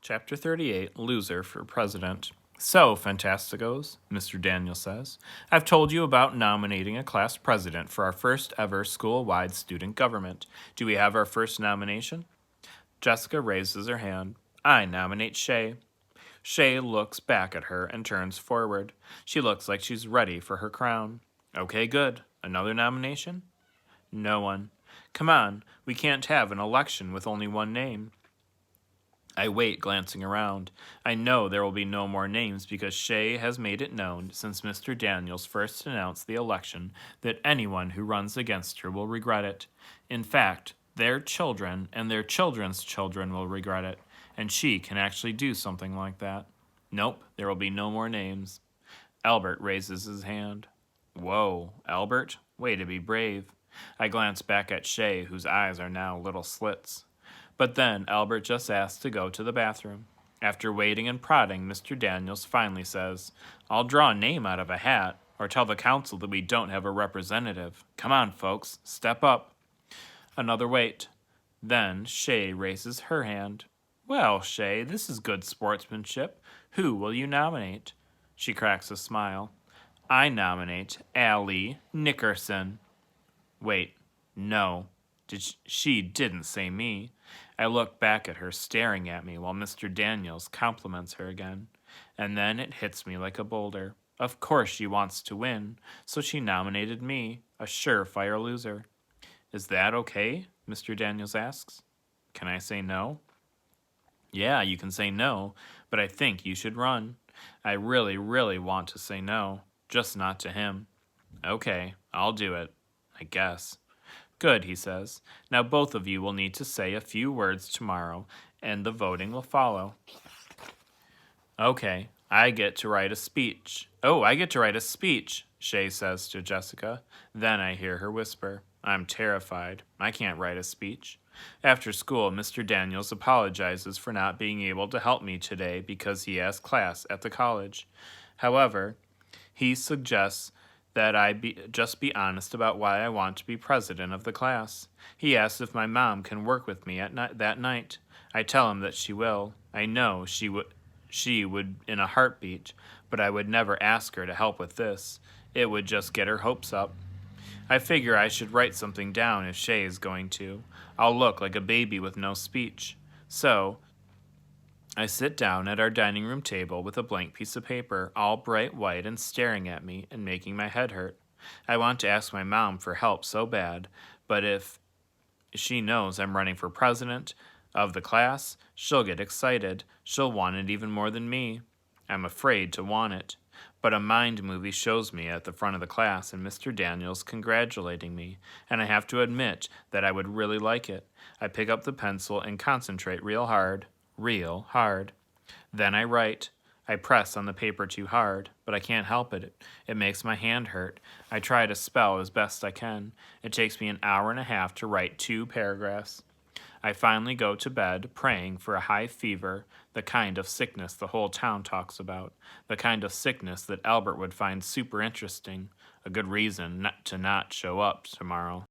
Chapter 38, Loser for President. So, Fantasticos, Mr. Daniel says, I've told you about nominating a class president for our first ever school-wide student government. Do we have our first nomination? Jessica raises her hand. I nominate Shay. Shay looks back at her and turns forward. She looks like she's ready for her crown. Okay, good. Another nomination? No one. Come on, we can't have an election with only one name. I wait, glancing around. I know there will be no more names because Shay has made it known since Mr. Daniels first announced the election that anyone who runs against her will regret it. In fact, their children and their children's children will regret it, and she can actually do something like that. Nope, there will be no more names. Albert raises his hand. Whoa, Albert, way to be brave. I glance back at Shay, whose eyes are now little slits. But then Albert just asks to go to the bathroom. After waiting and prodding, Mr. Daniels finally says, I'll draw a name out of a hat, or tell the council that we don't have a representative. Come on, folks, step up. Another wait. Then Shay raises her hand. Well, Shay, this is good sportsmanship. Who will you nominate? She cracks a smile. I nominate Allie Nickerson. Wait, no. She didn't say me. I look back at her staring at me while Mr. Daniels compliments her again. And then it hits me like a boulder. Of course she wants to win, so she nominated me, a surefire loser. Is that okay? Mr. Daniels asks. Can I say no? Yeah, you can say no, but I think you should run. I really, really want to say no, just not to him. Okay, I'll do it, I guess. Good, he says. Now both of you will need to say a few words tomorrow, and the voting will follow. Okay, I get to write a speech. Oh, I get to write a speech, Shay says to Jessica. Then I hear her whisper. I'm terrified. I can't write a speech. After school, Mr. Daniels apologizes for not being able to help me today because he has class at the college. However, he suggests that I just be honest about why I want to be president of the class. He asks if my mom can work with me at that night. I tell him that she will. I know she would in a heartbeat, but I would never ask her to help with this. It would just get her hopes up. I figure I should write something down if Shay is going to. I'll look like a baby with no speech. So, I sit down at our dining room table with a blank piece of paper, all bright white and staring at me and making my head hurt. I want to ask my mom for help so bad, but if she knows I'm running for president of the class, she'll get excited. She'll want it even more than me. I'm afraid to want it. But a mind movie shows me at the front of the class and Mr. Daniels congratulating me, and I have to admit that I would really like it. I pick up the pencil and concentrate real hard. Real hard. Then I write. I press on the paper too hard, but I can't help it. It makes my hand hurt. I try to spell as best I can. It takes me an hour and a half to write 2 paragraphs. I finally go to bed praying for a high fever, the kind of sickness the whole town talks about, the kind of sickness that Albert would find super interesting, a good reason not to show up tomorrow.